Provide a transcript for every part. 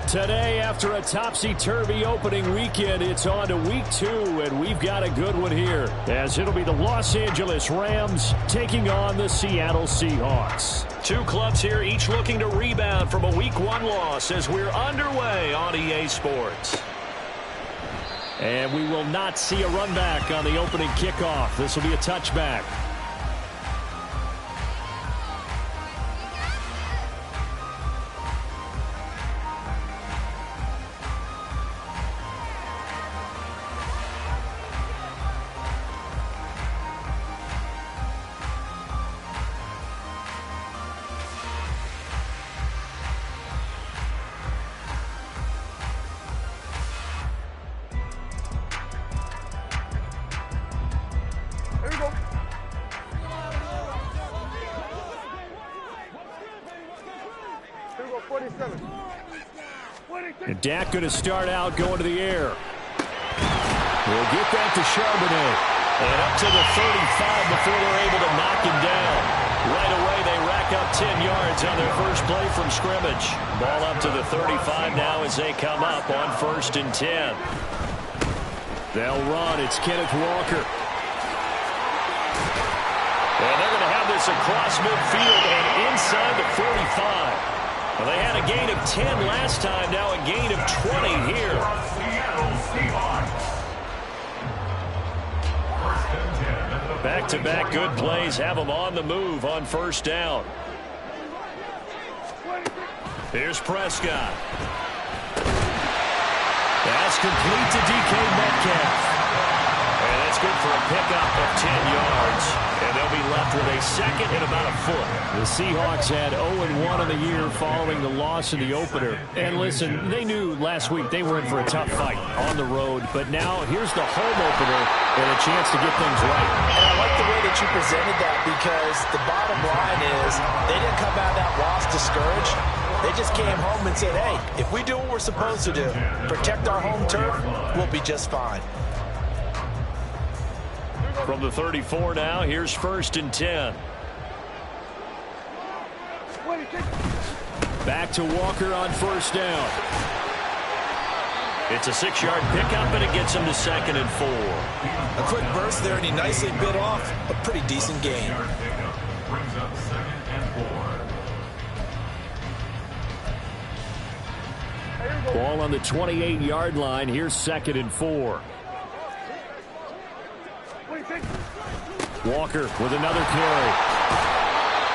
Today, after a topsy-turvy opening weekend, it's on to week 2, and we've got a good one here, as it'll be the Los Angeles Rams taking on the Seattle Seahawks. Two clubs here, each looking to rebound from a week 1 loss as we're underway on EA Sports. And we will not see a run back on the opening kickoff. This will be a touchback. And Dak going to start out going to the air. We'll get that to Charbonnet. And up to the 35 before they're able to knock him down. Right away, they rack up 10 yards on their first play from scrimmage. Ball up to the 35 now as they come up on 1st and 10. They'll run. It's Kenneth Walker. And they're going to have this across midfield and inside the 45. Well, they had a gain of 10 last time, now a gain of 20 here. Back-to-back good plays have them on the move on 1st down. Here's Prescott. Pass complete to DK Metcalf. And that's good for a pickup of 10 yards. And they'll be left with a second and about a foot. The Seahawks had 0-1 in the year following the loss in the opener. And listen, they knew last week they were in for a tough fight on the road. But now here's the home opener and a chance to get things right. And I like the way that you presented that, because the bottom line is they didn't come out of that loss discouraged. They just came home and said, hey, if we do what we're supposed to do, protect our home turf, we'll be just fine. From the 34 now, here's 1st and 10. Back to Walker on 1st down. It's a 6-yard pickup, and it gets him to 2nd and 4. A quick burst there, and he nicely bit off a pretty decent gain. Ball on the 28-yard line. Here's 2nd and 4. Walker with another carry.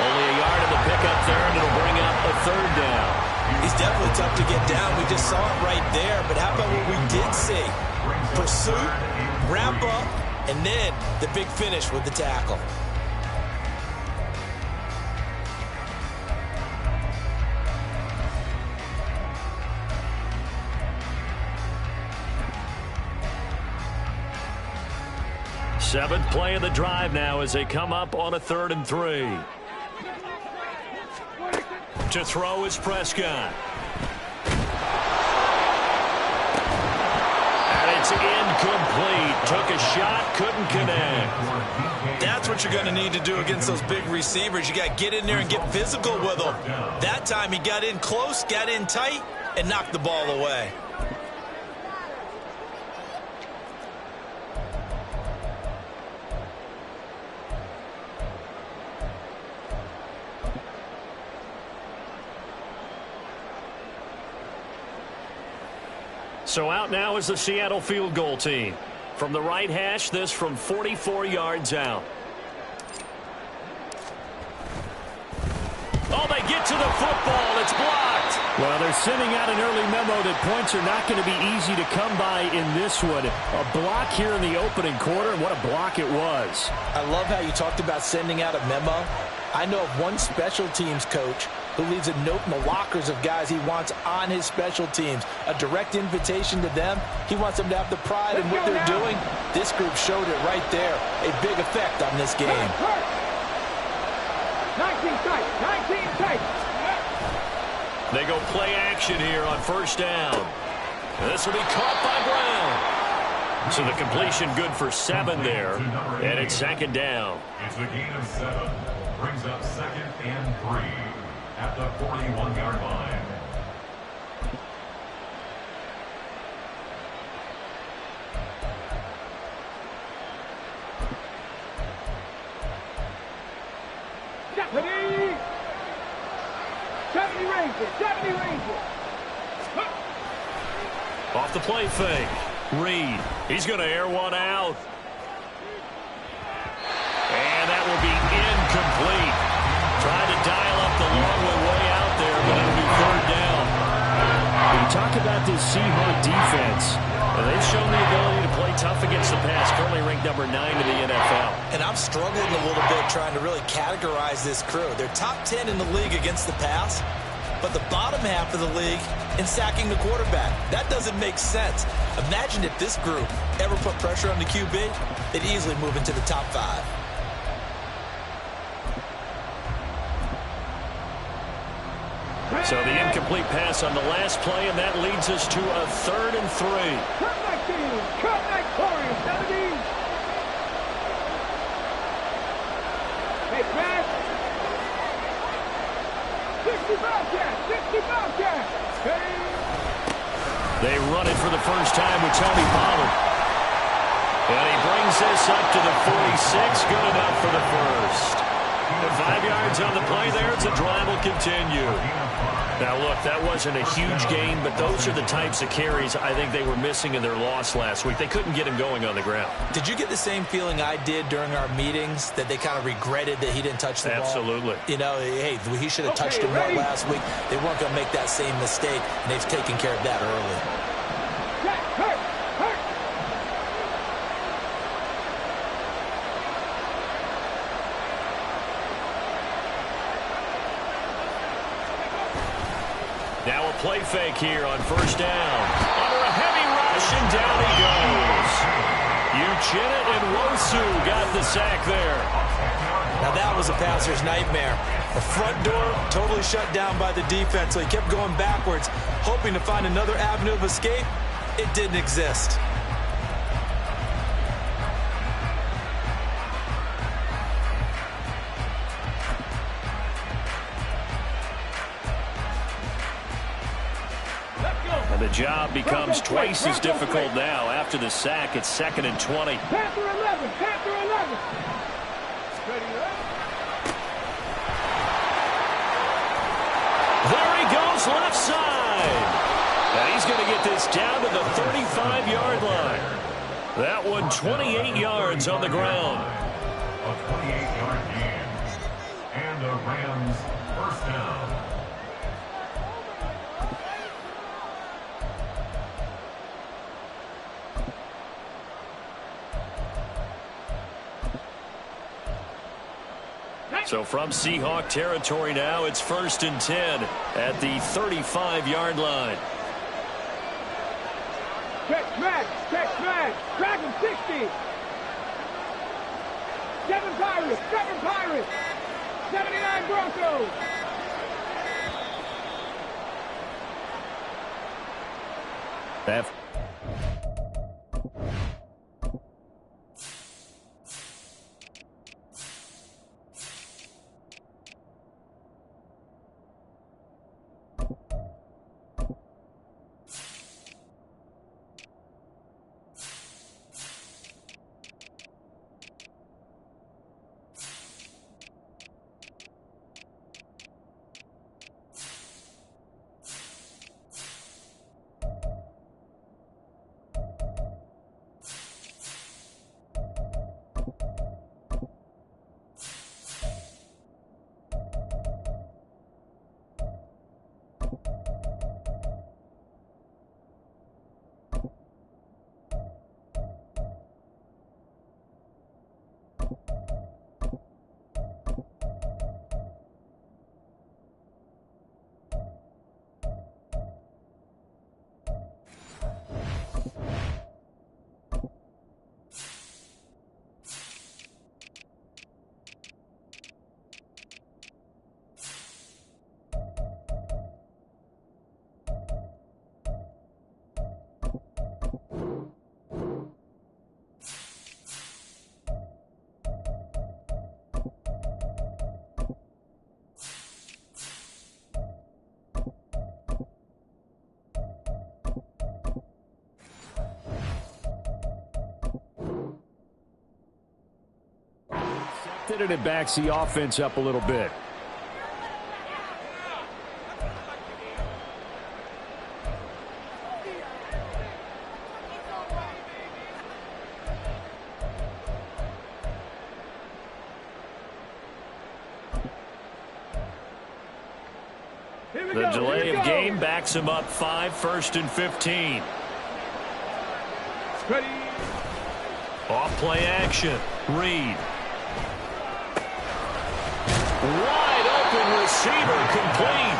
Only a yard in the pickup there, and it'll bring up a 3rd down. He's definitely tough to get down. We just saw it right there. But how about what we did see? Pursuit, wrap up, and then the big finish with the tackle. Seventh play of the drive now as they come up on a 3rd and 3. To throw is Prescott. And it's incomplete. Took a shot, couldn't connect. That's what you're going to need to do against those big receivers. You got to get in there and get physical with them. That time he got in close, got in tight, and knocked the ball away. So out now is the Seattle field goal team. From the right hash, this from 44 yards out. Oh, they get to the football. It's blocked. Well, they're sending out an early memo that points are not going to be easy to come by in this one. A block here in the opening quarter, and what a block it was. I love how you talked about sending out a memo. I know of one special teams coach who leaves a note in the lockers of guys he wants on his special teams. A direct invitation to them. He wants them to have the pride in what they're doing. This group showed it right there. A big effect on this game. 19 tight. They go play action here on 1st down. This will be caught by Brown. So the completion good for 7 there. And it's 2nd down. It's a gain of 7. Brings up 2nd and 3 at the 41-yard line. Rangers. 70 Rangers. Off the play fake. Reed. He's going to air one out. And that will be incomplete. Trying to dial up the long way out there, but it'll be third down. When you talk about this Seahawk defense, they've shown the ability to play tough against the pass, currently ranked number 9 in the NFL. And I'm struggling a little bit trying to really categorize this crew. They're top 10 in the league against the pass, but the bottom half of the league in sacking the quarterback. That doesn't make sense. Imagine if this group ever put pressure on the QB, they'd easily move into the top 5. So the incomplete pass on the last play, and that leads us to a 3rd and 3. Cut like Corey. 70. Hey, pass. 60 Bobcat. 60 Bobcat. Hey. They run it for the first time with Tony Pollard. And he brings this up to the 46. Good enough for the first. And 5 yards on the play there. It's a drive will continue. Now, look, that wasn't a huge gain, but those are the types of carries I think they were missing in their loss last week. They couldn't get him going on the ground. Did you get the same feeling I did during our meetings, that they kind of regretted that he didn't touch the ball? Absolutely. You know, hey, he should have touched it more last week. They weren't going to make that same mistake, and they've taken care of that early. Hurt. Now a play fake here on first down. Under a heavy rush, and down he goes. Uchenna and Wosu got the sack there. Now that was a passer's nightmare. The front door totally shut down by the defense, so he kept going backwards, hoping to find another avenue of escape. It didn't exist. The job becomes twice as difficult now. After the sack, it's 2nd and 20. Panther 11. Panther 11. There he goes, left side. And he's going to get this down to the 35-yard line. That one 28 yards on the ground. A 28-yard gain. And the Rams first down. So from Seahawk territory now, it's 1st and 10 at the 35-yard line. Check smash. Dragon 60. 7 Pirates. 79 Broncos. F. And it backs the offense up a little bit. The delay of game backs him up 5, 1st and 15. Ready. Off play action. Reed. Wide open receiver complete.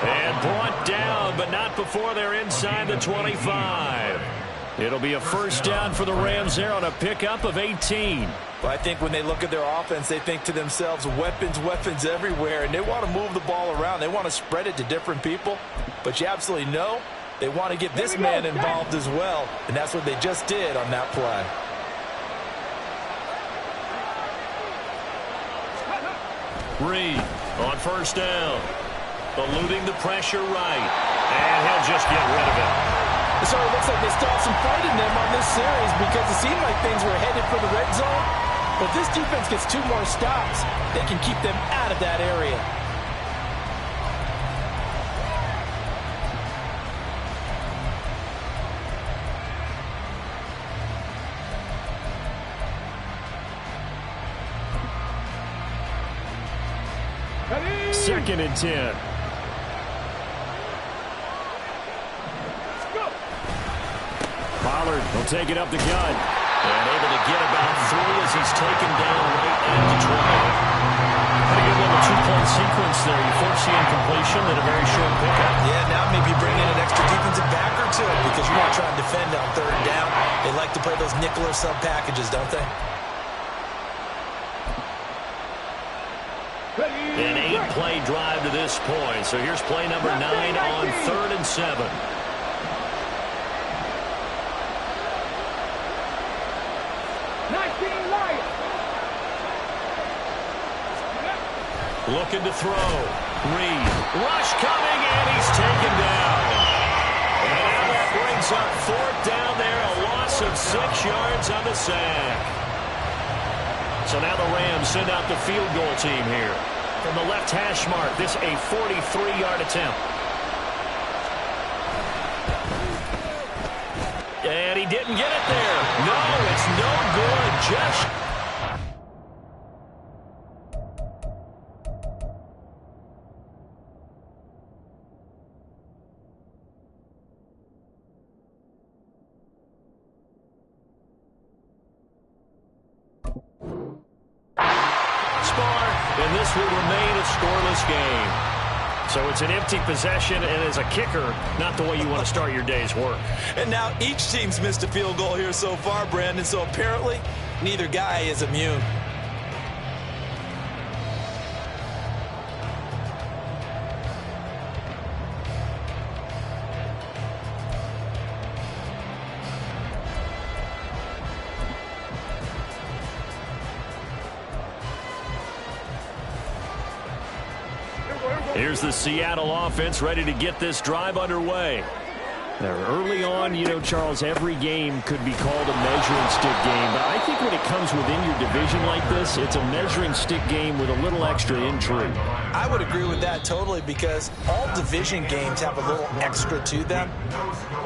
And brought down, but not before they're inside the 25. It'll be a first down for the Rams there on a pickup of 18. Well, I think when they look at their offense, they think to themselves, weapons, weapons everywhere, and they want to move the ball around. They want to spread it to different people, but you absolutely know they want to get this man involved as well, and that's what they just did on that play. Reed on first down. Eluding the pressure right. And he'll just get rid of it. So it looks like they still have some fight in them on this series because it seemed like things were headed for the red zone. But if this defense gets 2 more stops, they can keep them out of that area. Ready. 2nd and 10. Pollard will take it up the gut. And able to get about 3 as he's taken down right at the 20. Pretty good little 2-point sequence there. You force the incompletion and a very short pickup. Yeah, now maybe bring in an extra defensive backer to it because you're not trying to defend on 3rd down. They like to play those nickel or sub packages, don't they? An 8-play drive to this point. So here's play number 9 on 3rd and 7. Looking to throw. Reed. Rush coming, and he's taken down. And now that brings up 4th down there. A loss of 6 yards on the sack. So now the Rams send out the field goal team here. From the left hash mark, this a 43-yard attempt. And he didn't get it there. No, it's no good. Just... and this will remain a scoreless game. So it's an empty possession, and as a kicker, not the way you want to start your day's work. And now each team's missed a field goal here so far, Brandon, so apparently neither guy is immune. Here's the Seattle offense ready to get this drive underway. Now, early on, you know, Charles, every game could be called a measuring stick game. But I think when it comes within your division like this, it's a measuring stick game with a little extra intrigue. I would agree with that totally because all division games have a little extra to them.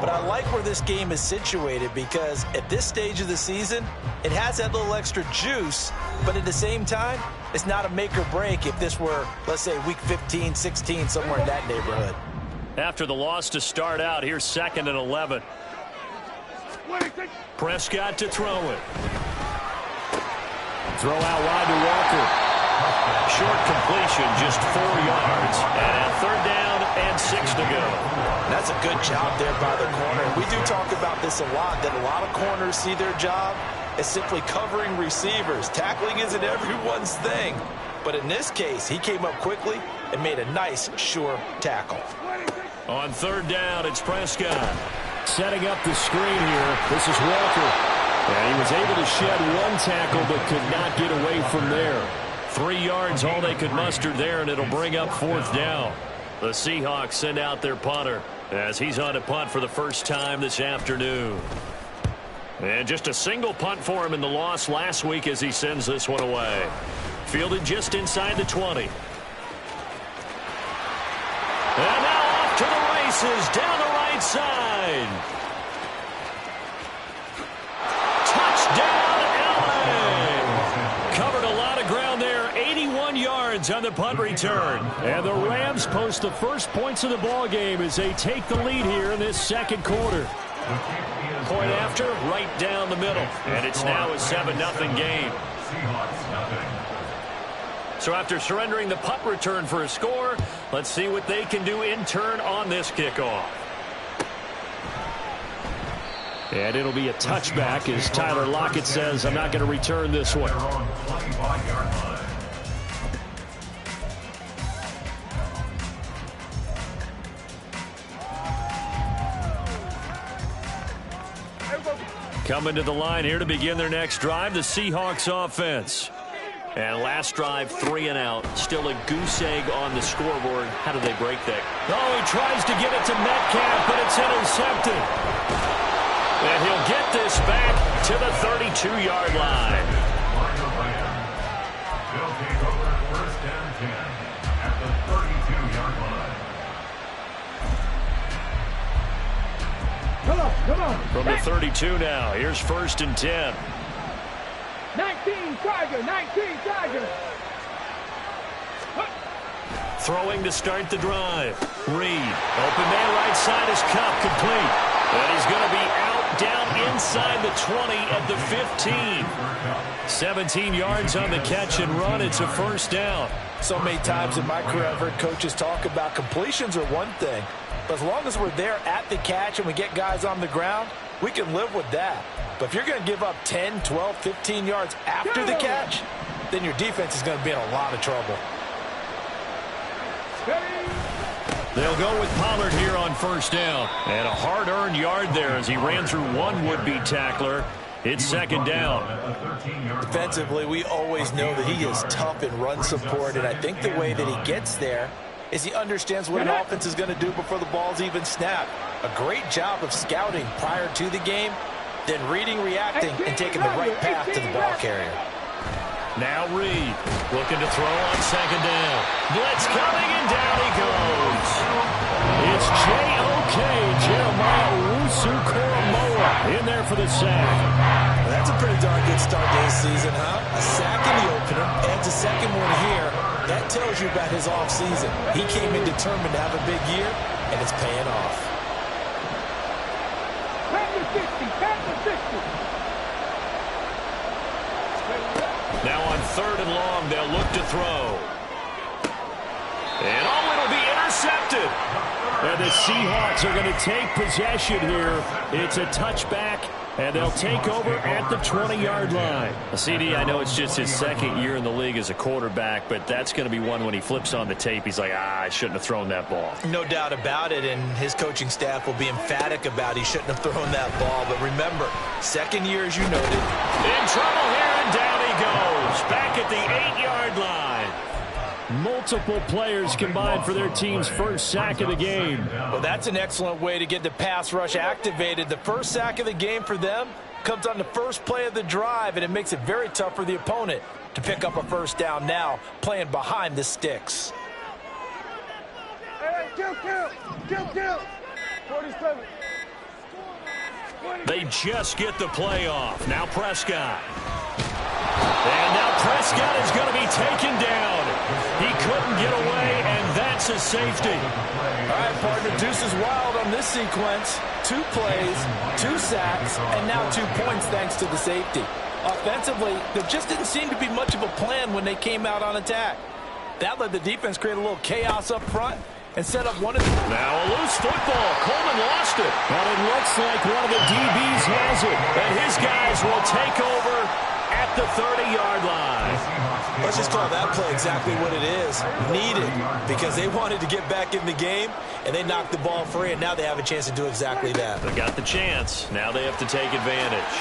But I like where this game is situated because at this stage of the season, it has that little extra juice. But at the same time, it's not a make or break if this were, let's say, week 15, 16, somewhere in that neighborhood. After the loss to start out, here's 2nd and 11. Prescott to throw it. Throw out wide to Walker. Short completion, just 4 yards. And 3rd down and 6 to go. That's a good job there by the corner. We do talk about this a lot, that a lot of corners see their job as simply covering receivers. Tackling isn't everyone's thing. But in this case, he came up quickly and made a nice, sure tackle. On 3rd down, it's Prescott. Setting up the screen here. This is Walker. And he was able to shed 1 tackle but could not get away from there. 3 yards, all they could muster there, and it'll bring up 4th down. The Seahawks send out their punter as he's on a punt for the first time this afternoon. And just a single punt for him in the loss last week as he sends this one away. Fielded just inside the 20. And now off to the races down the right side. Touchdown, LA! Covered a lot of ground there. 81 yards yards on the punt return. And the Rams post the first points of the ball game as they take the lead here in this second quarter. Point after, right down the middle. And it's now a 7-0 game. So after surrendering the punt return for a score, let's see what they can do in turn on this kickoff. And it'll be a touchback as Tyler Lockett says, I'm not going to return this one. Coming to the line here to begin their next drive, the Seahawks offense. And last drive, 3 and out. Still a goose egg on the scoreboard. How do they break that? Oh, he tries to get it to Metcalf, but it's intercepted. And he'll get this back to the 32-yard line. They'll take over first and 10 at the 32-yard line. Come on. From the 32 now, here's first and 10. 19 Tiger. Throwing to start the drive. Reed, open man right side is Kupp, complete. And he's going to be out down inside the 20 at the 15. 17 yards on the catch and run. It's a first down. So many times in my career I've heard coaches talk about completions are one thing. But as long as we're there at the catch and we get guys on the ground, we can live with that. But if you're going to give up 10, 12, 15 yards after the catch, then your defense is going to be in a lot of trouble. They'll go with Pollard here on first down. And a hard-earned yard there as he ran through one would-be tackler. It's second down. Defensively, we always know that he is tough in run support, and I think the way that he gets there is he understands what an offense is going to do before the ball's even snapped. A great job of scouting prior to the game, then reading, reacting, and taking the right path to the ball carrier. Now Reed looking to throw on second down. Blitz coming, and down he goes. It's J.O.K. Jeremiah Owusu-Koramoah in there for the sack. That's a pretty darn good start to this season, huh? A sack in the opener, adds a second one here. That tells you about his offseason. He came in determined to have a big year, and it's paying off. Back to 60. Now on third and long, they'll look to throw. And it'll be intercepted. And the Seahawks are going to take possession here. It's a touchback, and they'll take over at the 20-yard line. CD, I know it's just his second year in the league as a quarterback, but that's going to be one when he flips on the tape. He's like, I shouldn't have thrown that ball. No doubt about it, and his coaching staff will be emphatic about he shouldn't have thrown that ball. But remember, second year, as you noted. In trouble here, and down he goes. Back at the 8-yard line. Multiple players combined for their team's first sack of the game. Well, that's an excellent way to get the pass rush activated. The first sack of the game for them comes on the first play of the drive, and it makes it very tough for the opponent to pick up a first down now, playing behind the sticks. Hey, kill. 47. They just get the play off. Now Prescott. And now Prescott is going to be taken down. He couldn't get away, and that's a safety. All right, partner, deuce is wild on this sequence. 2 plays, 2 sacks, and now 2 points thanks to the safety. Offensively, there just didn't seem to be much of a plan when they came out on attack. That led the defense create a little chaos up front and set up one of the... Now a loose football. Coleman lost it. But it looks like one of the DBs has it. And his guys will take over at the 30-yard line. Let's just call that play exactly what it is. Needed, because they wanted to get back in the game, and they knocked the ball free, and now they have a chance to do exactly that. They got the chance. Now they have to take advantage.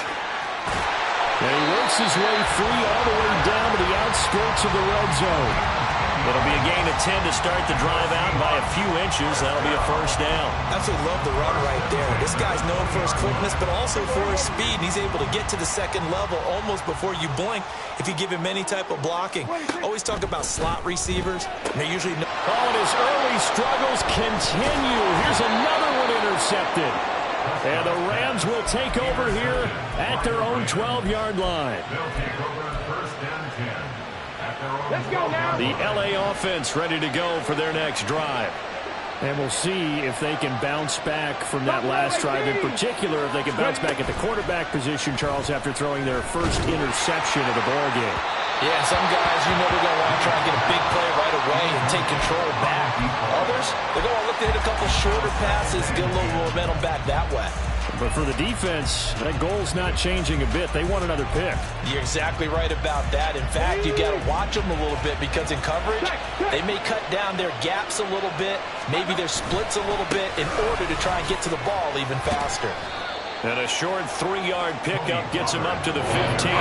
And he works his way free all the way down to the outskirts of the red zone. It'll be a gain of 10 to start the drive out by a few inches. That'll be a first down. Absolutely love the run right there. This guy's known for his quickness, but also for his speed. He's able to get to the second level almost before you blink if you give him any type of blocking. Always talk about slot receivers. They're usually... and his early struggles continue. Here's another one intercepted. And the Rams will take over here at their own 12-yard line. They'll take over first and 10 Let's go now. The LA offense ready to go for their next drive. And we'll see if they can bounce back from that last drive, in particular if they can bounce back at the quarterback position, Charles, after throwing their first interception of the ballgame. Yeah, some guys, they're going to want to try and get a big play right away and take control back. Others, they're going to look to hit a couple shorter passes, get a little momentum back that way. But for the defense, that goal's not changing a bit. They want another pick. You're exactly right about that. In fact, you got to watch them a little bit because in coverage, they may cut down their gaps a little bit, maybe their splits a little bit in order to try and get to the ball even faster. And a short 3-yard pickup gets him up to the 15.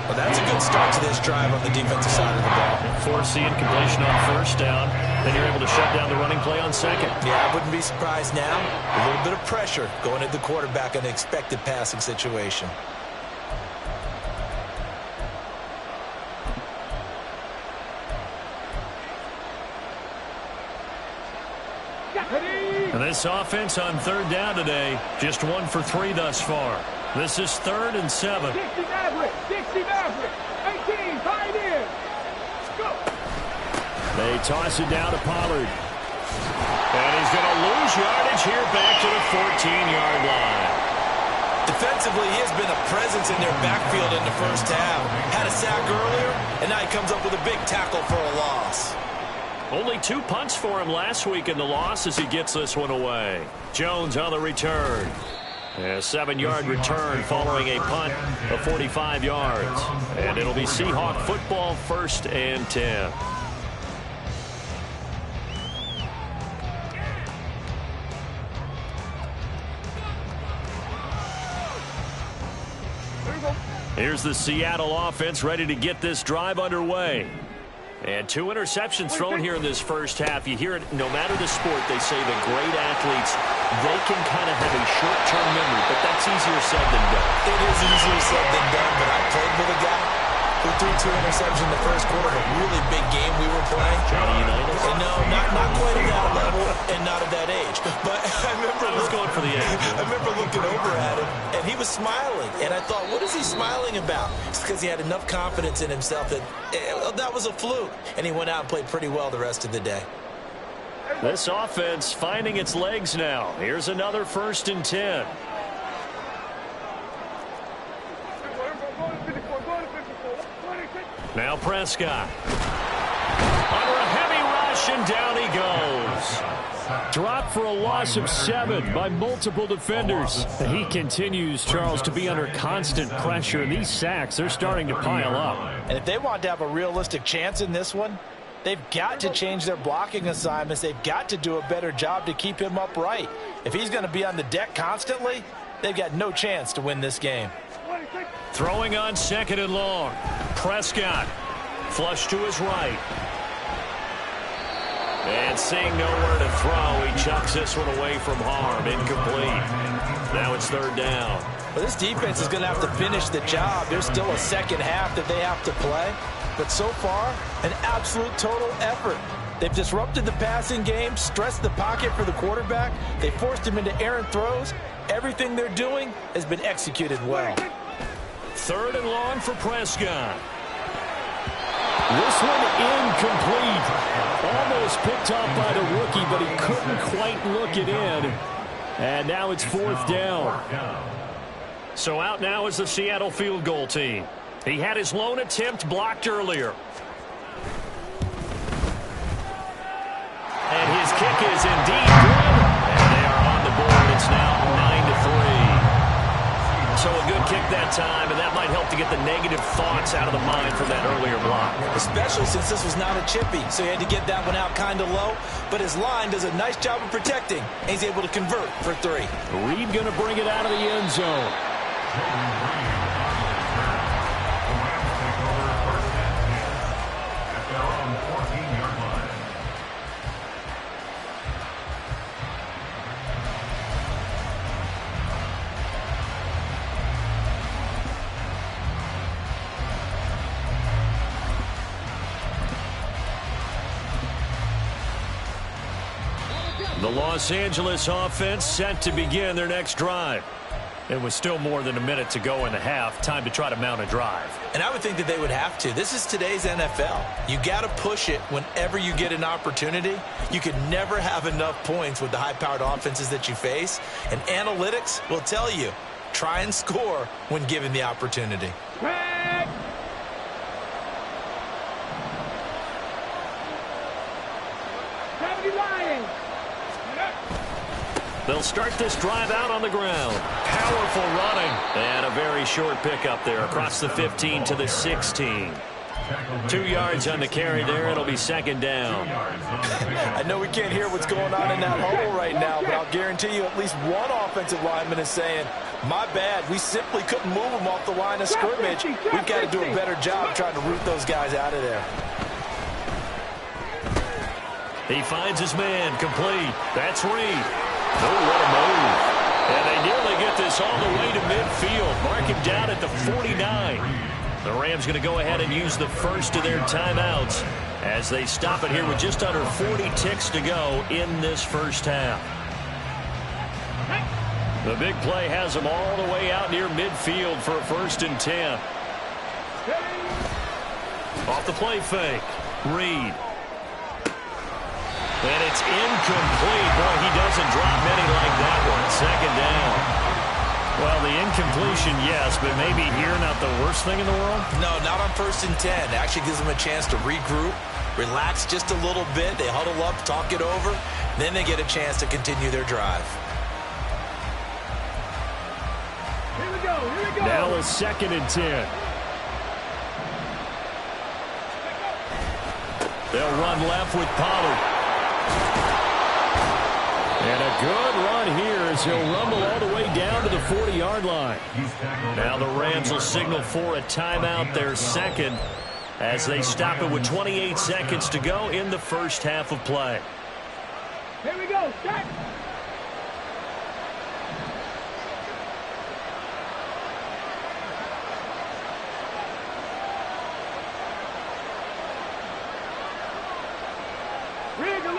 Well, that's a good start to this drive on the defensive side of the ball. Force the incompletion on first down. Then you're able to shut down the running play on second. Yeah, I wouldn't be surprised now. A little bit of pressure going at the quarterback in an expected passing situation. And this offense on third down today, just 1 for 3 thus far. This is 3rd and 7. 60 Maverick, 18, tight end. Go. They toss it down to Pollard. And he's going to lose yardage here back to the 14-yard line. Defensively, he has been a presence in their backfield in the first half. Had a sack earlier, and now he comes up with a big tackle for a loss. Only 2 punts for him last week in the loss as he gets this one away. Jones on the return. A 7-yard return following a punt of 45 yards. And it'll be Seahawk football, 1st and 10. Here's the Seattle offense ready to get this drive underway. And 2 interceptions thrown here in this first half. You hear it, no matter the sport, they say the great athletes, they can kind of have a short-term memory, but that's easier said than done. It is easier said than done, but I played with a guy who threw 2 interceptions in the first quarter of a really big game we were playing. Johnny Unitas? And no, not quite at that level and not at that age. But I remember going for the age. I remember looking over at him, and he was smiling. And I thought, what is he smiling about? It's because he had enough confidence in himself that that was a fluke. And he went out and played pretty well the rest of the day. This offense finding its legs now. Here's another 1st and 10. Now Prescott. Under a heavy rush, and down he goes. Dropped for a loss of 7 by multiple defenders. He continues, Charles, to be under constant pressure. And these sacks, they're starting to pile up. And if they want to have a realistic chance in this one, they've got to change their blocking assignments. They've got to do a better job to keep him upright. If he's going to be on the deck constantly, they've got no chance to win this game. Throwing on 2nd and long. Prescott. Flush to his right. And seeing nowhere to throw, he chucks this one away from harm. Incomplete. Now it's 3rd down. Well, this defense is going to have to finish the job. There's still a second half that they have to play. But so far, an absolute total effort. They've disrupted the passing game, stressed the pocket for the quarterback. They forced him into errant throws. Everything they're doing has been executed well. 3rd and long for Prescott. This one incomplete. Almost picked off by the rookie, but he couldn't quite look it in. And now it's 4th down. So out now is the Seattle field goal team. He had his lone attempt blocked earlier. And his kick is indeed good. And they are on the board. It's now 9-3. So a good kick that time, and that might help to get the negative thoughts out of the mind from that earlier block. Especially since this was not a chippy, so he had to get that one out kind of low. But his line does a nice job of protecting, and he's able to convert for 3. Reed going to bring it out of the end zone. The Los Angeles offense set to begin their next drive. It was still more than a minute to go in the half. Time to try to mount a drive. And I would think that they would have to. This is today's NFL. You got to push it whenever you get an opportunity. You can never have enough points with the high-powered offenses that you face. And analytics will tell you, try and score when given the opportunity. Red. Lions. They'll start this drive out on the ground. Powerful running. And a very short pickup there across the 15 to the 16. 2 yards on the carry there. It'll be second down. I know we can't hear what's going on in that hole right now, but I'll guarantee you at least one offensive lineman is saying, my bad, we simply couldn't move them off the line of scrimmage. We've got to do a better job trying to root those guys out of there. He finds his man complete. That's Reed. Oh, what a move. And they nearly get this all the way to midfield. Mark him down at the 49. The Rams going to go ahead and use the first of their timeouts as they stop it here with just under 40 ticks to go in this first half. The big play has them all the way out near midfield for a 1st and 10. Off the play fake. Reed. And it's incomplete. Boy, he doesn't drop many like that one. Second down. Well, the incompletion, yes, but maybe here not the worst thing in the world? No, not on 1st and 10. It actually gives them a chance to regroup, relax just a little bit. They huddle up, talk it over. Then they get a chance to continue their drive. Here we go. Here we go. Now a 2nd and 10. They'll run left with Pollard. And a good run here as he'll rumble all the way down to the 40-yard line. Now the Rams will signal for a timeout, their second, as they stop it with 28 seconds to go in the first half of play. Here we go. Set.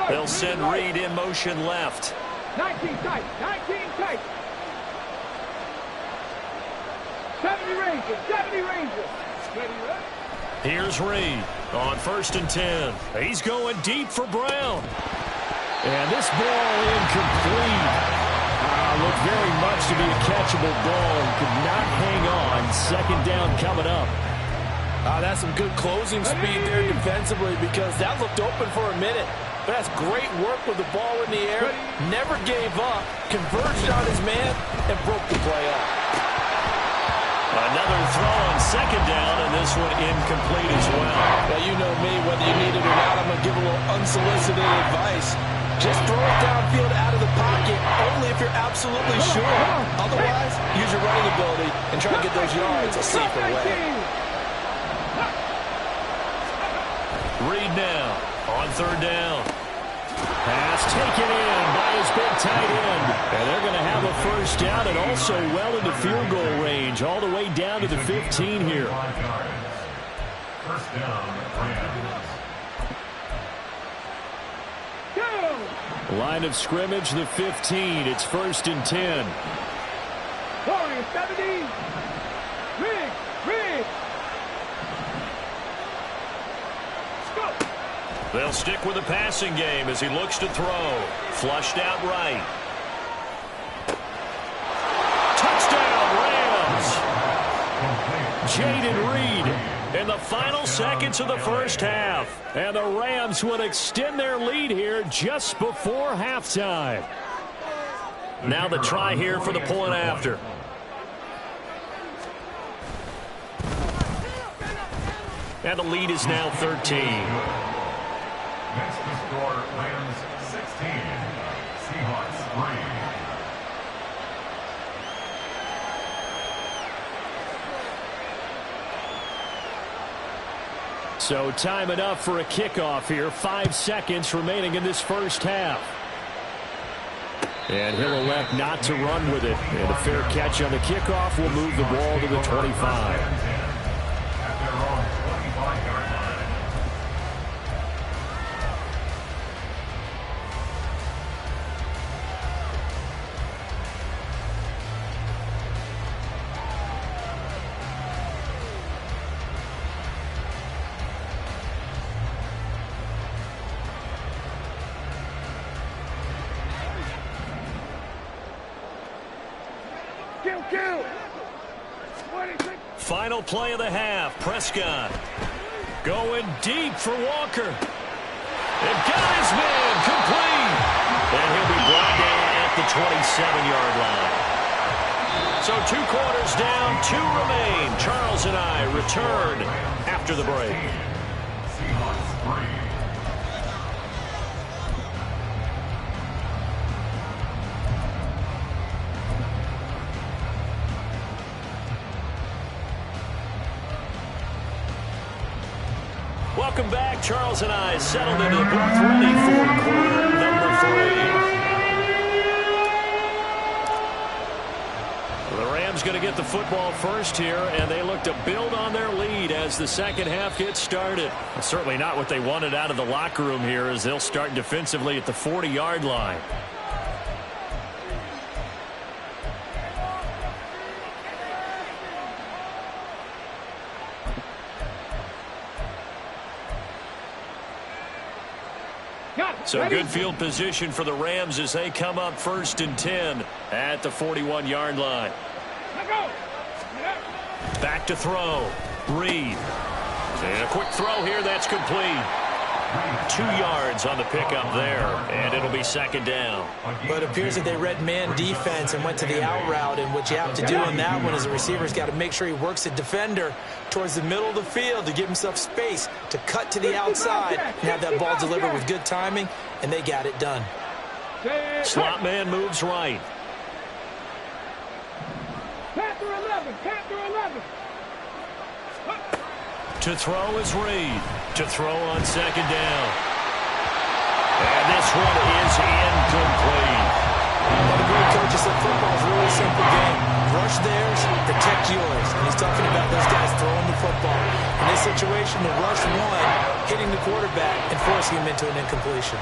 They'll send Reed in motion left. 19 tight. 19 tight. 70 Rangers. 70 Rangers. Ready, right? Here's Reed on 1st and 10. He's going deep for Brown. And this ball incomplete. Looked very much to be a catchable ball and could not hang on. Second down coming up. That's some good closing speed there defensively because that looked open for a minute. But that's great work with the ball in the air. Never gave up. Converged on his man and broke the play up. Another throw on second down, and this one incomplete as well. Well, you know me, whether you need it or not, I'm going to give a little unsolicited advice. Just throw it downfield out of the pocket, only if you're absolutely sure. Otherwise, use your running ability and try to get those yards a safer way. Reed now on 3rd down. Pass taken in by his big tight end. And they're going to have a first down and also well into field goal range, all the way down to the 15 here. First down, Rams. Line of scrimmage, the 15. It's 1st and 10. Warriors 70. Rig. They'll stick with the passing game as he looks to throw. Flushed out right. Touchdown, Rams! Jaden Reed in the final seconds of the first half. And the Rams would extend their lead here just before halftime. Now the try here for the point after. And the lead is now 13. Next to score, Rams 16, Seahawks 3. So time enough for a kickoff here. 5 seconds remaining in this first half. And he'll elect not to run with it. And a fair catch on the kickoff will move the ball to the 25. At their own 25-yard line. Kill. 26. Final play of the half. Prescott going deep for Walker. And got his man complete. And he'll be brought down at the 27-yard line. So 2 quarters down, 2 remain. Charles and I return after the break. Seahawks 3. Welcome back. Charles and I settled into the booth ready for quarter number 3. The Rams going to get the football first here, and they look to build on their lead as the second half gets started. Certainly not what they wanted out of the locker room here, as they'll start defensively at the 40-yard line. So good field position for the Rams as they come up 1st and 10 at the 41-yard line. Back to throw. Reed. And a quick throw here. That's complete. 2 yards on the pickup there, and it'll be 2nd down. But it appears that they read man defense and went to the out route, and what you have to do on that one is the receiver's got to make sure he works the defender towards the middle of the field to give himself space to cut to the outside and have that ball delivered with good timing, and they got it done. Slot man moves right. Panther 11. To throw is Reed. To throw on 2nd down. And this one is incomplete. One of the great coaches said football is a really simple game. Rush theirs, protect yours. And he's talking about those guys throwing the football. In this situation, the rush one, hitting the quarterback and forcing him into an incompletion.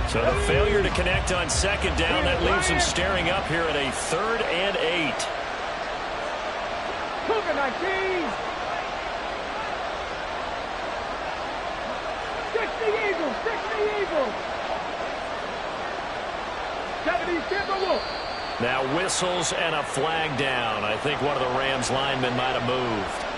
So the failure to connect on 2nd down, that leaves them staring up here at a 3rd and 8. Cougar 19. 60 Eagles. 70 Timberwolves. Now whistles and a flag down. I think one of the Rams linemen might have moved.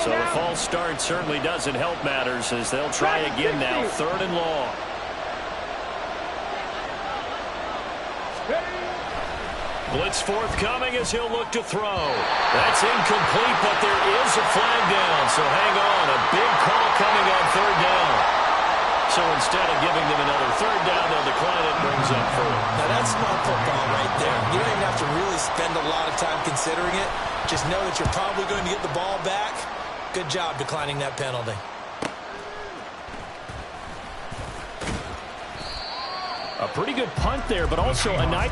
So the false start certainly doesn't help matters as they'll try again now. 3rd and long. Blitz forthcoming as he'll look to throw. That's incomplete, but there is a flag down. So hang on. A big call coming on 3rd down. So instead of giving them another 3rd down, they'll decline it, brings up 4th. Now that's smart football right there. You don't even have to really spend a lot of time considering it. Just know that you're probably going to get the ball back. Good job declining that penalty. A pretty good punt there, but also a nice...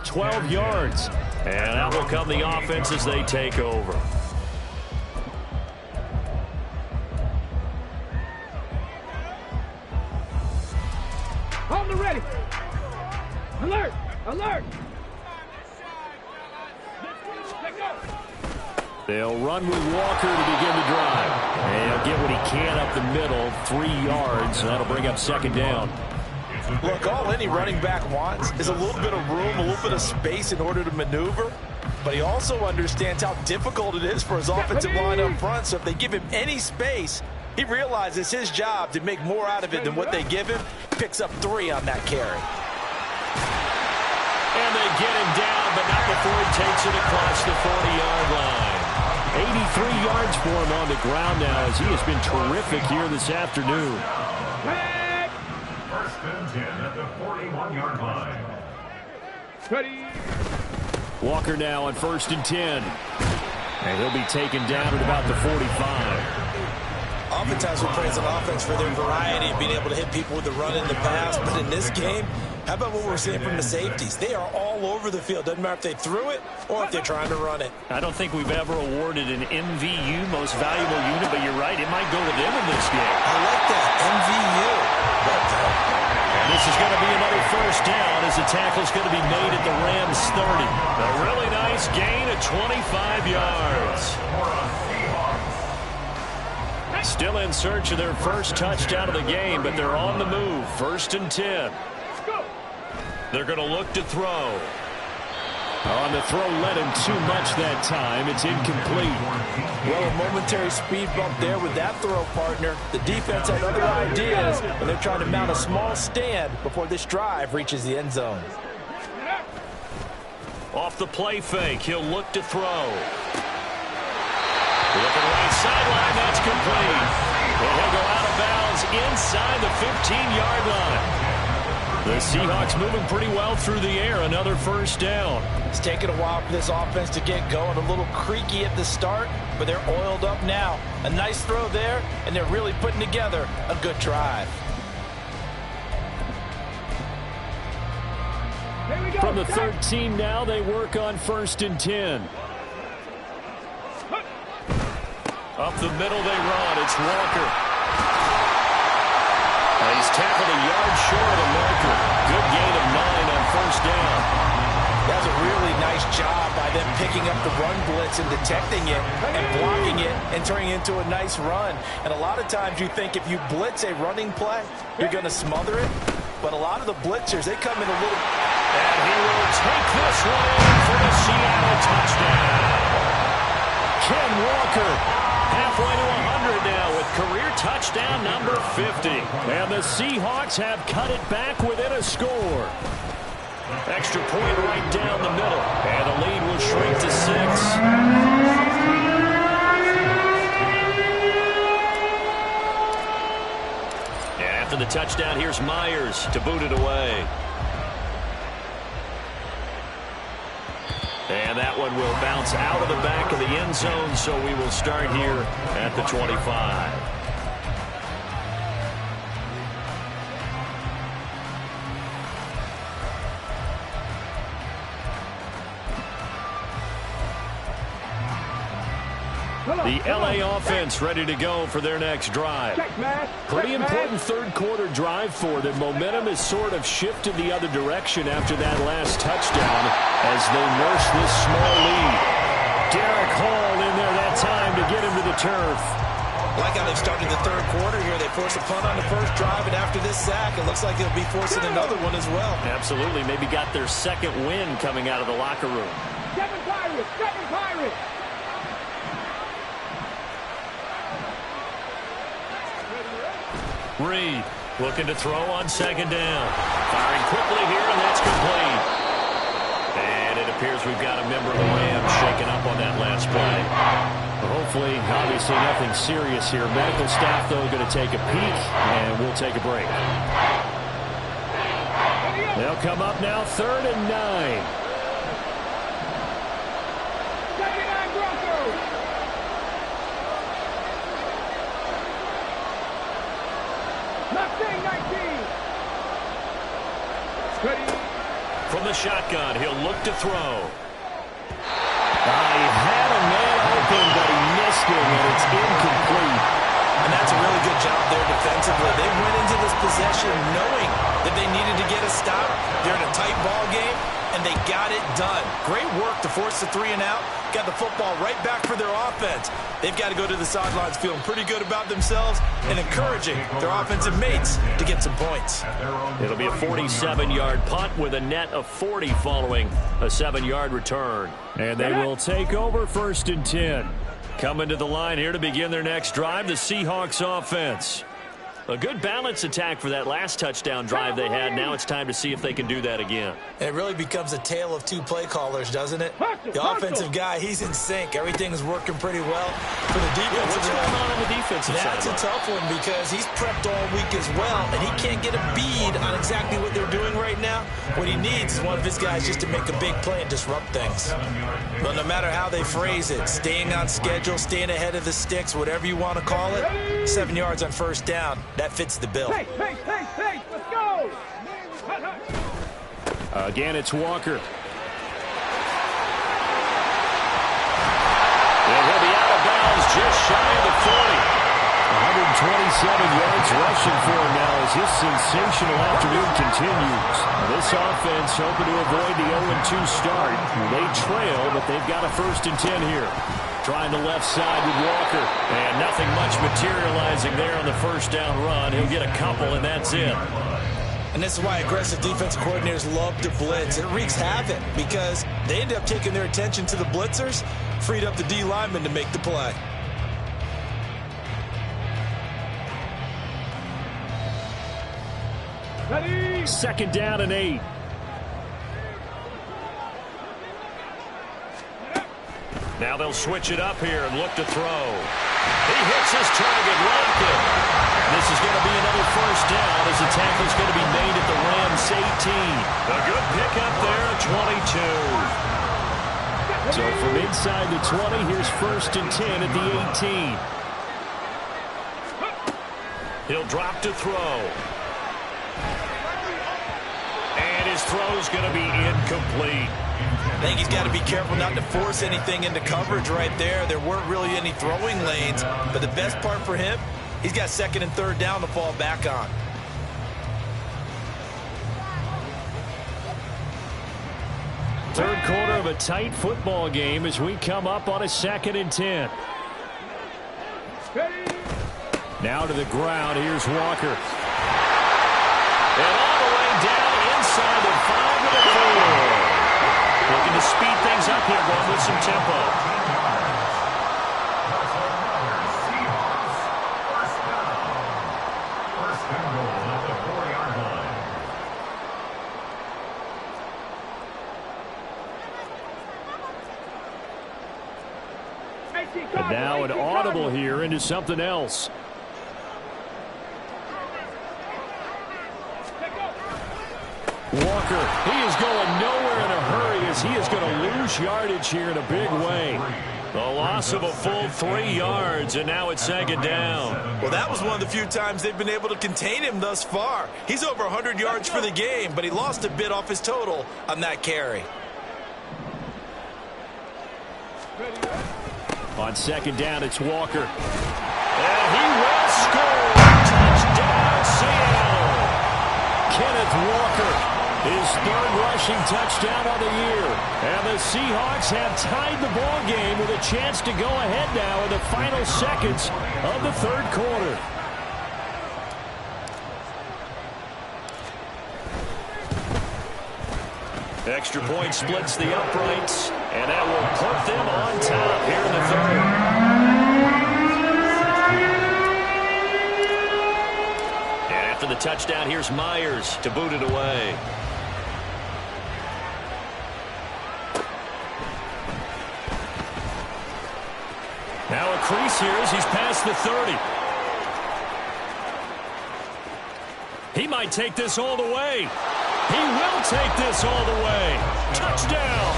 ...12 yards. And out will come the offense as they take over. On the ready. Alert. Let go. They'll run with Walker to begin the drive. And he'll get what he can up the middle, 3 yards. And that'll bring up 2nd down. Look, all any running back wants is a little bit of room, a little bit of space in order to maneuver. But he also understands how difficult it is for his offensive line up front. So if they give him any space, he realizes his job to make more out of it than what they give him. Picks up 3 on that carry. And they get him down, but not before he takes it across the 40-yard line. 83 yards for him on the ground now as he has been terrific here this afternoon. 1st and 10 at the 41-yard line. Ready. Walker now on 1st and 10. And he'll be taken down at about the 45. Oftentimes we praise an offense for their variety of being able to hit people with the run in the pass. But in this game, how about what we're seeing from the safeties? They are all over the field. Doesn't matter if they threw it or if they're trying to run it. I don't think we've ever awarded an MVU, most valuable unit, but you're right, it might go to them in this game. I like that, MVU. And this is going to be another 1st down as the tackle's going to be made at the Rams 30. A really nice gain of 25 yards. Still in search of their first touchdown of the game, but they're on the move. 1st and 10. They're going to look to throw. On the throw, led him too much that time. It's incomplete. Well, a momentary speed bump there with that throw, partner. The defense had other ideas, and they're trying to mount a small stand before this drive reaches the end zone. Off the play fake, he'll look to throw. Looking right sideline, that's complete. And he'll go out of bounds inside the 15-yard line. The Seahawks moving pretty well through the air. Another 1st down. It's taken a while for this offense to get going. A little creaky at the start, but they're oiled up now. A nice throw there, and they're really putting together a good drive. From the 13 now, they work on 1st and 10. Up the middle they run. It's Walker. And he's tackled a yard short of the marker. Good gain of 9 on 1st down. That's a really nice job by them picking up the run blitz and detecting it and blocking it and turning it into a nice run. And a lot of times you think if you blitz a running play, you're going to smother it. But a lot of the blitzers, they come in a little... And he will take this one in for the Seattle touchdown. Ken Walker, halfway to 100 now with career touchdown number 50. And the Seahawks have cut it back within a score. Extra point right down the middle. And the lead will shrink to 6. And after the touchdown, here's Myers to boot it away. And that one will bounce out of the back of the end zone, so we will start here at the 25. The LA offense ready to go for their next drive. Pretty important third quarter drive for them. Momentum has sort of shifted the other direction after that last touchdown as they nurse this small lead. Derek Hall in there that time to get him to the turf. Like how they've started the third quarter here. They force a punt on the first drive, and after this sack, it looks like they'll be forcing another one as well. Absolutely. Maybe got their second win coming out of the locker room. Seven Pirates! Seven Pirates! Reed looking to throw on 2nd down. Firing quickly here, and that's complete. And it appears we've got a member of the Rams shaken up on that last play. Hopefully, obviously nothing serious here. Medical staff, though, going to take a peek, and we'll take a break. They'll come up now 3rd and 9. From the shotgun, he'll look to throw. He had a man open, but he missed him, and it's incomplete. And that's a really good job there defensively. They went into this possession knowing that they needed to get a stop. They're in a tight ball game, and they got it done. Great work to force the 3 and out. Got the football right back for their offense. They've got to go to the sidelines feeling pretty good about themselves and encouraging their offensive mates to get some points. It'll be a 47-yard punt with a net of 40 following a 7-yard return. And they will take over 1st and 10. Coming to the line here to begin their next drive, the Seahawks offense. A good balance attack for that last touchdown drive they had. Now it's time to see if they can do that again. And it really becomes a tale of two play callers, doesn't it? The offensive guy, he's in sync. Everything's working pretty well. For the defensive what's going on the defensive side? That's a tough one because he's prepped all week as well, and he can't get a bead on exactly what they're doing right now. What he needs is one of his guys just to make a big play and disrupt things. But no matter how they phrase it, staying on schedule, staying ahead of the sticks, whatever you want to call it, 7 yards on first down, that fits the bill. Hey, let's go! Again, it's Walker. And he'll be out of bounds just shy of the 40. 127 yards rushing for him now as his sensational afternoon continues. This offense hoping to avoid the 0-2 start. They trail, but they've got a 1st and 10 here. Trying the left side with Walker. And nothing much materializing there on the first down run. He'll get a couple, and that's it. And this is why aggressive defensive coordinators love to blitz. It wreaks havoc because they end up taking their attention to the blitzers, freed up the D lineman to make the play. Ready? 2nd down and 8. Now they'll switch it up here and look to throw. He hits his target, Rankin. This is going to be another 1st down as the tackle's going to be made at the Rams 18. A good pickup there at 22. So from inside the 20, here's 1st and 10 at the 18. He'll drop to throw. And his throw's going to be incomplete. I think he's got to be careful not to force anything into coverage right there. There weren't really any throwing lanes, but the best part for him, he's got 2nd and 3rd down to fall back on. Third quarter of a tight football game as we come up on a 2nd and 10. Now to the ground. Here's Walker. And all the way down inside the 5 to the 4. Looking to speed things up here, going with some tempo. First and goal at the 4-yard line. And now an audible here into something else. Walker, he is going nowhere in a hurry as he is going to lose yardage here in a big way. The loss of a full 3 yards, and now it's 2nd down. Well, that was one of the few times they've been able to contain him thus far. He's over 100 yards for the game, but he lost a bit off his total on that carry. On 2nd down, it's Walker. And he will score. Touchdown, Seattle. Kenneth Walker. His 3rd rushing touchdown of the year. And the Seahawks have tied the ball game with a chance to go ahead now in the final seconds of the 3rd quarter. Extra point splits the uprights, and that will put them on top here in the 3rd. And after the touchdown, here's Myers to boot it away. Now a crease here as he's past the 30. He might take this all the way. He will take this all the way. Touchdown.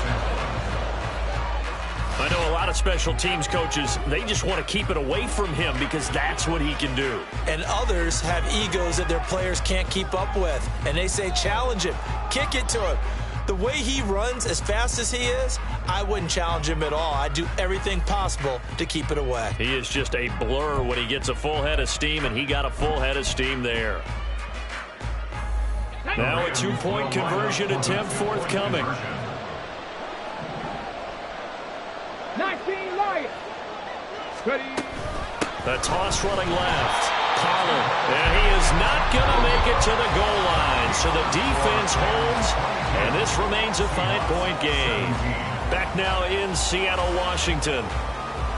I know a lot of special teams coaches, they just want to keep it away from him because that's what he can do. And others have egos that their players can't keep up with. And they say, challenge him. Kick it to him. The way he runs as fast as he is, I wouldn't challenge him at all. I'd do everything possible to keep it away. He is just a blur when he gets a full head of steam, and he got a full head of steam there. Now a 2-point conversion attempt forthcoming. 19 Lions. Ready. The toss running left. Pollard. And he is not going to make it to the goal line. So the defense holds, and this remains a 5-point game. Back now in Seattle, Washington.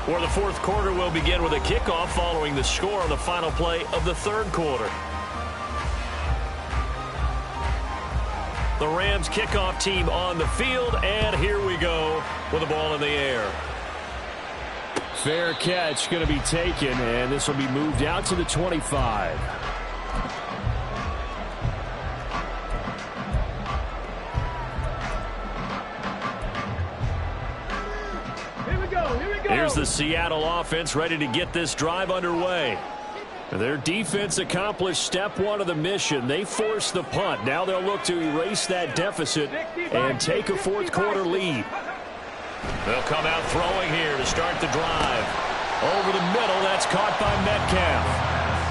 Or the fourth quarter will begin with a kickoff following the score on the final play of the third quarter. The Rams kickoff team on the field, and here we go with the ball in the air. Fair catch going to be taken, and this will be moved out to the 25. Here's the Seattle offense ready to get this drive underway. Their defense accomplished step one of the mission. They forced the punt. Now they'll look to erase that deficit and take a fourth quarter lead. They'll come out throwing here to start the drive. Over the middle, that's caught by Metcalf.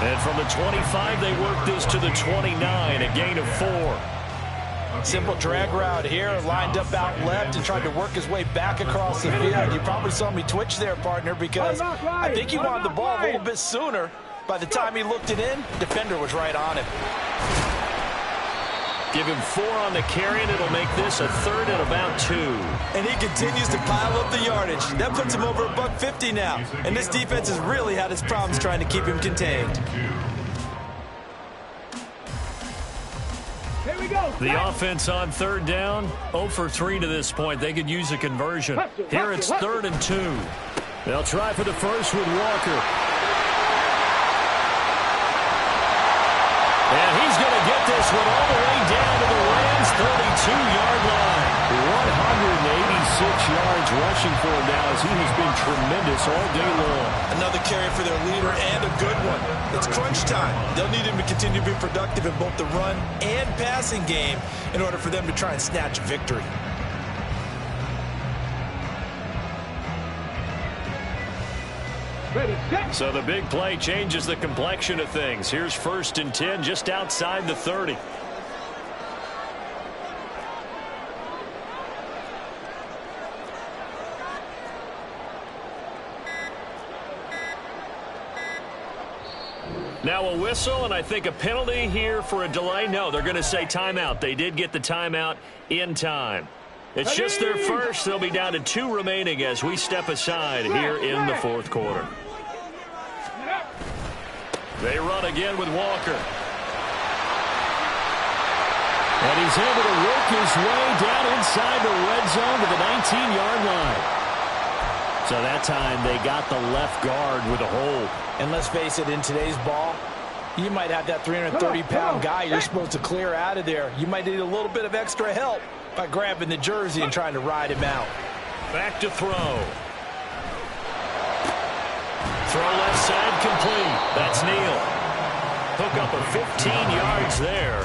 And from the 25, they work this to the 29, a gain of 4. Simple drag route here, lined up out left and tried to work his way back across the field. You probably saw me twitch there, partner, because I think he wanted the ball a little bit sooner. By the time he looked it in, defender was right on him. Give him 4 on the carry, and it'll make this a third and about 2. And he continues to pile up the yardage. That puts him over $150 now. And this defense has really had its problems trying to keep him contained. The offense on third down, 0 for 3 to this point. They could use a conversion. Here it's 3rd and 2. They'll try for the first with Walker. And he's going to get this one all the way down to the Rams' 32-yard line. 186 yards rushing for him now as he has been tremendous all day long. Another carry for their leader and a good one. It's crunch time. They'll need him to continue to be productive in both the run and passing game in order for them to try and snatch victory. So the big play changes the complexion of things. Here's 1st and 10 just outside the 30. Now a whistle, and I think a penalty here for a delay. No, they're going to say timeout. They did get the timeout in time. It's just their first. They'll be down to 2 remaining as we step aside here in the fourth quarter. They run again with Walker. And he's able to work his way down inside the red zone to the 19-yard line. So that time they got the left guard with a hold. And let's face it, in today's ball, you might have that 330-pound guy you're supposed to clear out of there. You might need a little bit of extra help by grabbing the jersey and trying to ride him out. Back to throw. Throw left side complete. That's Neal. Hook up a 15 yards there,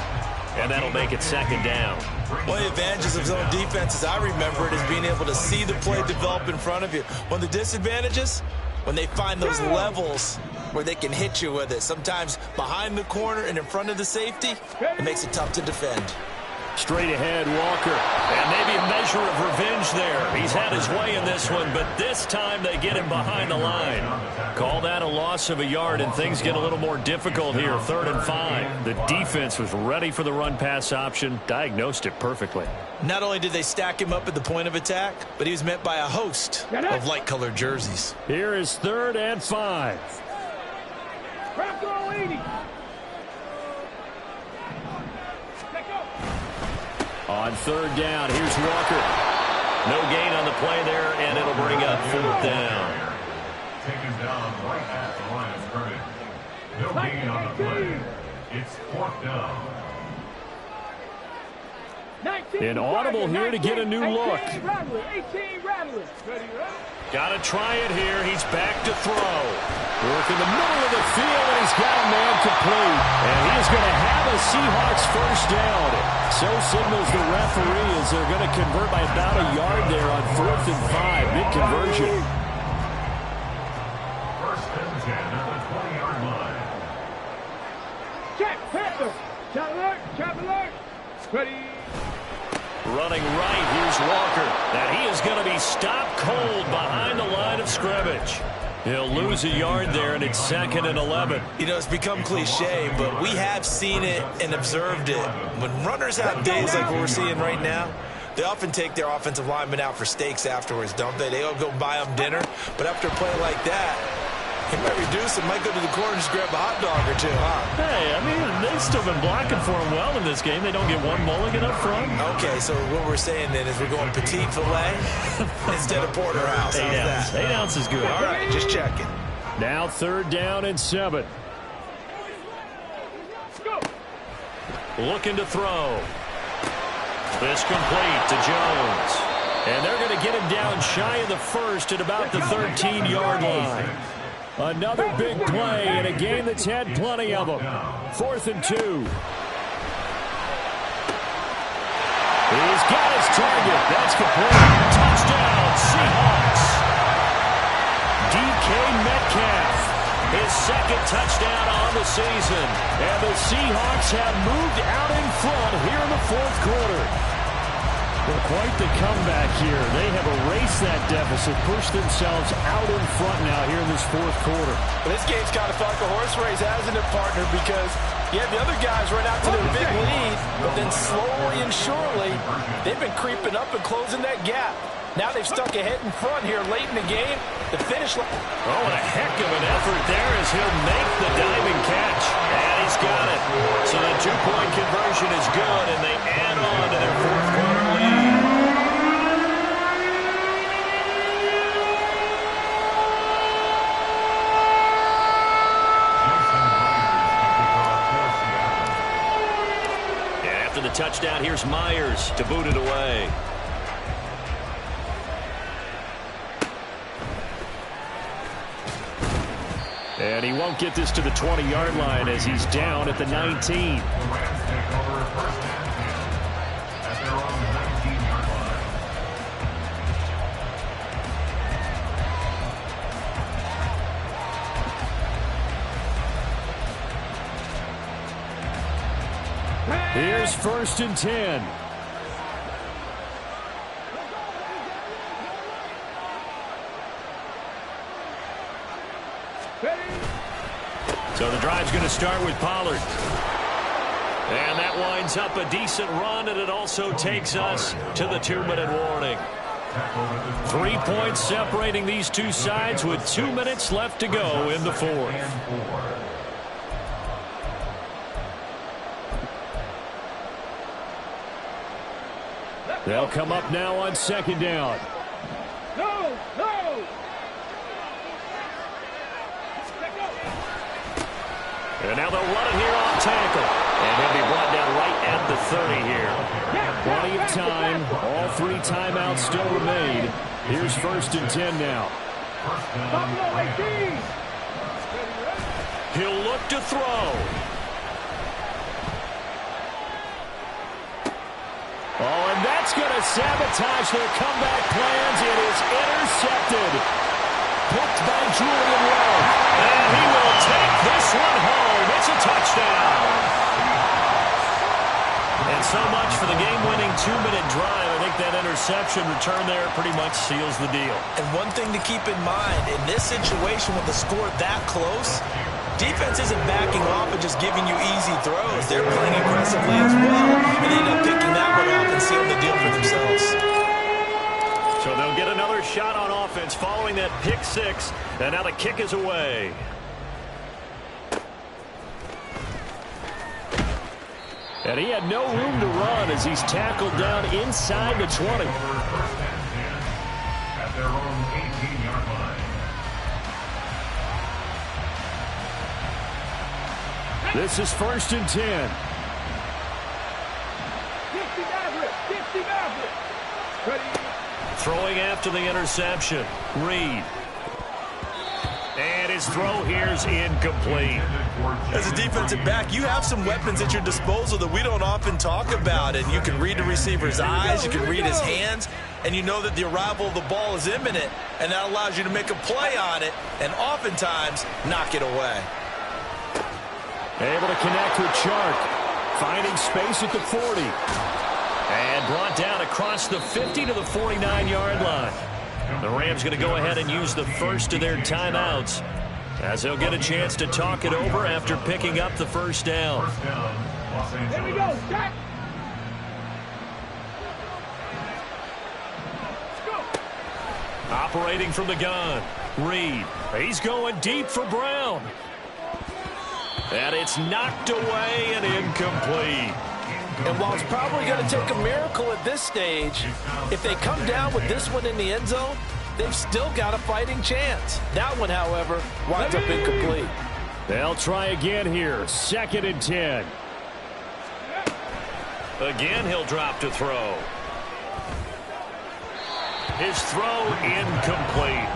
and that'll make it 2nd down. One of the advantages of zone defense, as I remember it, is being able to see the play develop in front of you. One of the disadvantages, when they find those levels where they can hit you with it, sometimes behind the corner and in front of the safety, it makes it tough to defend. Straight ahead, Walker. And maybe a measure of revenge there. He's had his way in this one, but this time they get him behind the line. Call that a loss of a yard, and things get a little more difficult here. 3rd and 5. The defense was ready for the run-pass option, diagnosed it perfectly. Not only did they stack him up at the point of attack, but he was met by a host of light-colored jerseys. Here is 3rd and 5. On 3rd down, here's Walker. No gain on the play there, and it'll bring up 4th down. Taken down right at the line of scrimmage. No gain on the play. It's 4th down. Inaudible here to get a new look. Got to try it here. He's back to throw. Work in the middle of the field, and he's got a man complete. And he is going to have a Seahawks first down. So signals the referee as they're going to convert by about a yard there on 4th and 5. Big conversion. 1st and 10 at the 20-yard line. Check, Panther. Shot alert, shot alert. Ready. Running right, here's Walker. And he is going to be stopped cold behind the line of scrimmage. He'll lose a yard there, and it's 2nd and 11. You know, it's become cliche, but we have seen it and observed it. When runners have days like we're seeing right now, They often take their offensive linemen out for steaks afterwards, don't they? They all go buy them dinner. But after a play like that, he might reduce it, might go to the corner and just grab a hot dog or two, huh? Hey, I mean, they've still been blocking for him well in this game. They don't get one mulligan up front. Okay, so what we're saying then is we're going petite filet instead of porterhouse. 8 ounces. 8 ounces is good. All right, just checking. Now 3rd down and 7. Looking to throw. This complete to Jones. And they're going to get him down shy of the first at about the 13-yard line. Another big play in a game that's had plenty of them. 4th and 2. He's got his target. That's complete. Touchdown, Seahawks. DK Metcalf. His 2nd touchdown on the season. And the Seahawks have moved out in front here in the 4th quarter. Well, quite the comeback here. They have erased that deficit, pushed themselves out in front now here in this 4th quarter. Well, this game's kind of felt like a horse race, hasn't it, partner? Because you have the other guys run out to their big lead, but then slowly and surely, they've been creeping up and closing that gap. Now they've stuck ahead in front here late in the game. The finish line. Oh, and a heck of an effort there as he'll make the diving catch. And he's got it. So the 2-point conversion is good, and they add on to their 4th quarter lead. And after the touchdown, here's Myers to boot it away. And he won't get this to the 20-yard line as he's down at the 19. The Rams take over 1st and 10 at their own 19-yard line. Here's 1st and 10. So the drive's going to start with Pollard. And that winds up a decent run, and it also takes us to the 2-minute warning. 3 points separating these two sides with 2 minutes left to go in the 4th. They'll come up now on 2nd down. No, no. And now they'll run it here on tackle. And he'll be brought down right at the 30 here. Plenty of time. All 3 timeouts still remain. Here's 1st and 10 now. He'll look to throw. Oh, and that's going to sabotage their comeback plans. It is intercepted. Picked by Julian Love. And he will take this one home. It's a touchdown. And so much for the game-winning 2-minute drive. I think that interception return there pretty much seals the deal. And one thing to keep in mind, in this situation with the score that close, defense isn't backing off and just giving you easy throws. They're playing aggressively as well, and they end up picking that one off and sealing the deal for themselves. So they'll get another shot on offense following that pick 6, and now the kick is away. And he had no room to run as he's tackled down inside the 20. At their own 18-yard line. This is 1st and 10. 50 Maverick. Ready. Throwing after the interception. Reed. And his throw here's incomplete. As a defensive back, you have some weapons at your disposal that we don't often talk about. And you can read the receiver's eyes, you can read his hands, and you know that the arrival of the ball is imminent. And that allows you to make a play on it and oftentimes knock it away. Able to connect with Chark. Finding space at the 40. And brought down across the 50 to the 49-yard line. The Rams going to go ahead and use the first of their timeouts as they'll get a chance to talk it over after picking up the 1st down. There we go. Jack. Operating from the gun, Reed. He's going deep for Brown. And it's knocked away and incomplete. And while it's probably going to take a miracle at this stage, if they come down with this one in the end zone, they've still got a fighting chance. That one, however, winds up incomplete. They'll try again here. 2nd and 10. Again, he'll drop to throw. His throw incomplete.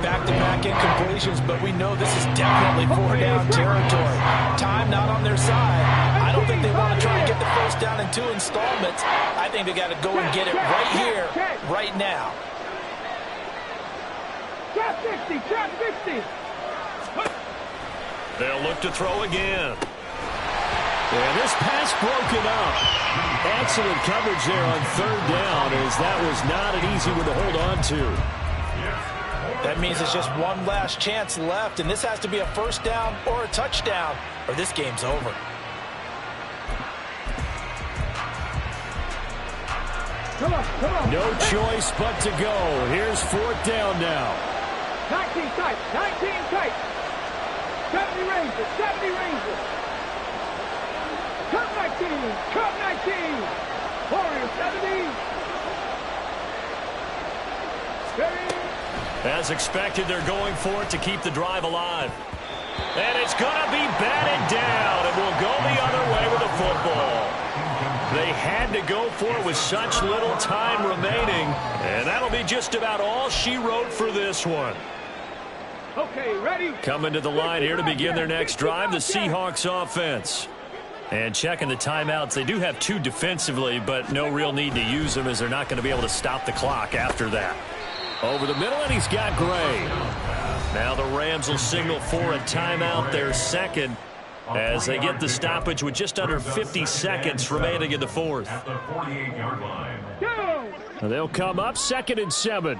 Back-to-back incompletions, but we know this is definitely 4-down territory. Time not on their side. I don't think they want to try and get the first down in 2 installments. I think they got to go and get it right here, right now. Trap 50, trap 50. They'll look to throw again. And this pass broken up. Excellent coverage there on 3rd down, as that was not an easy one to hold on to. That means it's just one last chance left, and this has to be a first down or a touchdown, or this game's over. Come on. No choice but to go. Here's 4th down now. 19 tight, 19 tight. 70 Rangers, 70 Rangers. Cut 19, cut 19. Warriors 70. Ready. As expected, they're going for it to keep the drive alive. And it's going to be batted down, and will go the other way with the football. They had to go for it with such little time remaining, and that'll be just about all she wrote for this one. Okay, ready. Coming to the line here to begin their next drive, the Seahawks offense. And checking the timeouts, they do have 2 defensively, but no real need to use them, as they're not going to be able to stop the clock after that. Over the middle, and he's got Gray. Now the Rams will signal for a timeout, their 2nd, as they get the stoppage with just under 50 seconds remaining in the 4th. At the 48-yard line. Go. They'll come up 2nd and 7.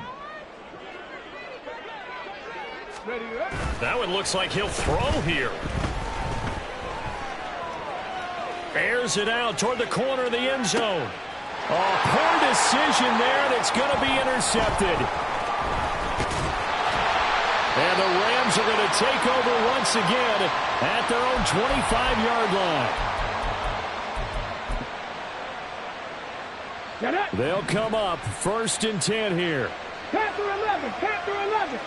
Ready, ready. That one looks like he'll throw here. Airs it out toward the corner of the end zone. Oh, poor decision there, and it's going to be intercepted. And the Rams are going to take over once again at their own 25-yard line. Get it. They'll come up 1st and 10 here. Panther 11, Panther 11.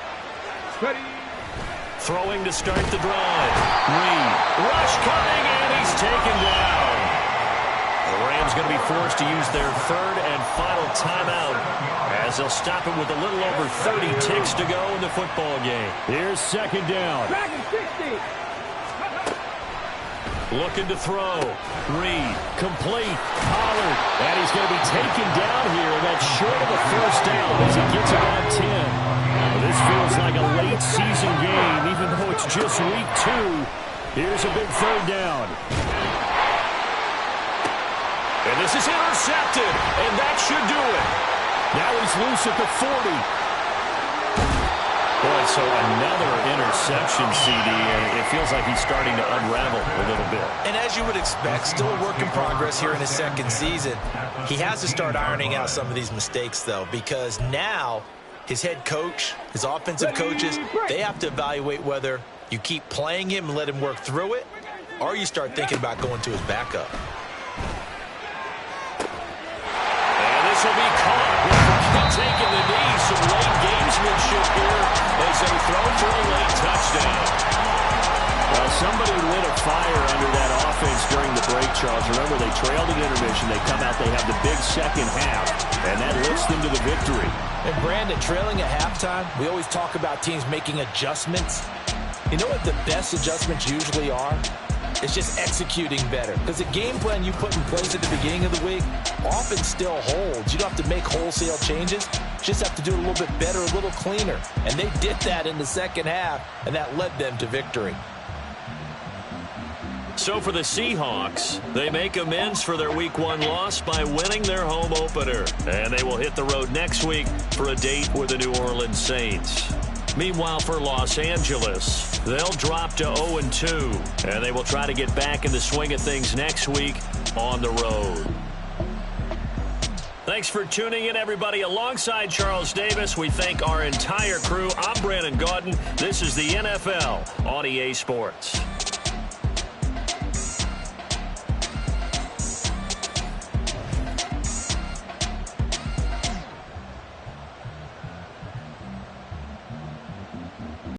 Ready. Throwing to start the drive. Reed. Rush coming, and he's taken down. The Rams going to be forced to use their 3rd and final timeout, as they'll stop it with a little over 30 ticks to go in the football game. Here's 2nd down. Dragon 60. Looking to throw. Reed. Complete. Pollard. And he's going to be taken down here. That's short of a first down as he gets about 10. This feels like a late season game, even though it's just week 2. Here's a big 3rd down. And this is intercepted, and that should do it. Now he's loose at the 40. Boy, so another interception, CD, and it feels like he's starting to unravel a little bit. And as you would expect, still a work in progress here in his 2nd season. He has to start ironing out some of these mistakes, though, because now his head coach, his offensive coaches, they have to evaluate whether you keep playing him and let him work through it, or you start thinking about going to his backup. And this will be caught with taking the knee. Some late gamesmanship here as they throw for a late touchdown. Well, somebody lit a fire under that offense during the break, Charles. Remember, they trailed at intermission. They come out, they have the big 2nd half, and that lifts them to the victory. And Brandon, trailing at halftime, we always talk about teams making adjustments. You know what the best adjustments usually are? It's just executing better. Because the game plan you put in place at the beginning of the week often still holds. You don't have to make wholesale changes. You just have to do it a little bit better, a little cleaner. And they did that in the 2nd half, and that led them to victory. So for the Seahawks, they make amends for their Week 1 loss by winning their home opener. And they will hit the road next week for a date with the New Orleans Saints. Meanwhile, for Los Angeles, they'll drop to 0-2, and they will try to get back in the swing of things next week on the road. Thanks. Thanks for tuning in, everybody. Alongside Charles Davis, we thank our entire crew. I'm Brandon Gaudin. This is the NFL on EA Sports.